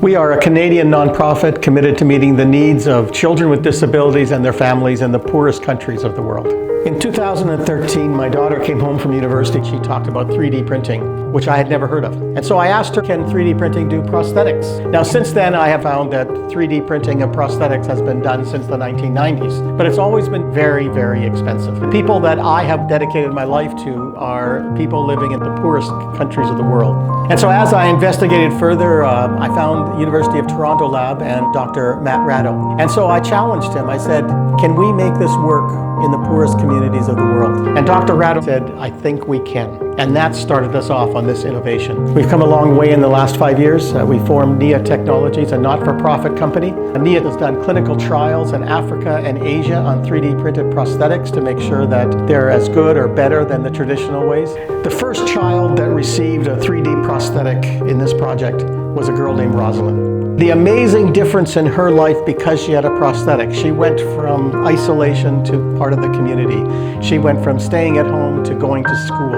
We are a Canadian nonprofit committed to meeting the needs of children with disabilities and their families in the poorest countries of the world. In 2013, my daughter came home from university. She talked about 3D printing, which I had never heard of. And so I asked her, can 3D printing do prosthetics? Now, since then, I have found that 3D printing of prosthetics has been done since the 1990s, but it's always been very, very expensive. The people that I have dedicated my life to are people living in the poorest countries of the world. And so as I investigated further, I found the University of Toronto lab and Dr. Matt Randall. And so I challenged him. I said, can we make this work in the poorest communities of the world? And Dr. Randall said, I think we can. And that started us off on this innovation. We've come a long way in the last 5 years. We formed Ania Technologies, a not-for-profit company. Ania has done clinical trials in Africa and Asia on 3D printed prosthetics to make sure that they're as good or better than the traditional ways. The first child that received a 3D prosthetic in this project was a girl named Roslyn. The amazing difference in her life because she had a prosthetic. She went from isolation to part of the community. She went from staying at home to going to school.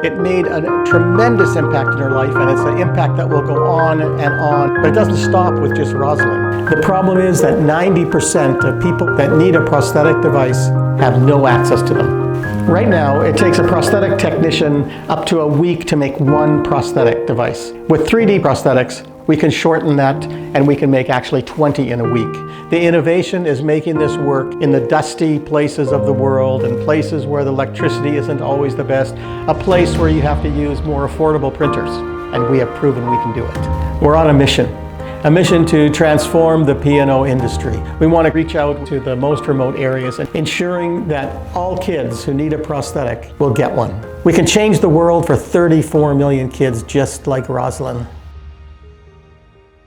It made a tremendous impact in her life, and it's an impact that will go on and on, but it doesn't stop with just Roslyn. The problem is that 90% of people that need a prosthetic device have no access to them. Right now, it takes a prosthetic technician up to a week to make one prosthetic device. With 3D prosthetics, we can shorten that and we can make actually 20 in a week. The innovation is making this work in the dusty places of the world and places where the electricity isn't always the best, a place where you have to use more affordable printers, and we have proven we can do it. We're on a mission to transform the P&O industry. We want to reach out to the most remote areas and ensuring that all kids who need a prosthetic will get one. We can change the world for 34 million kids just like Roslyn.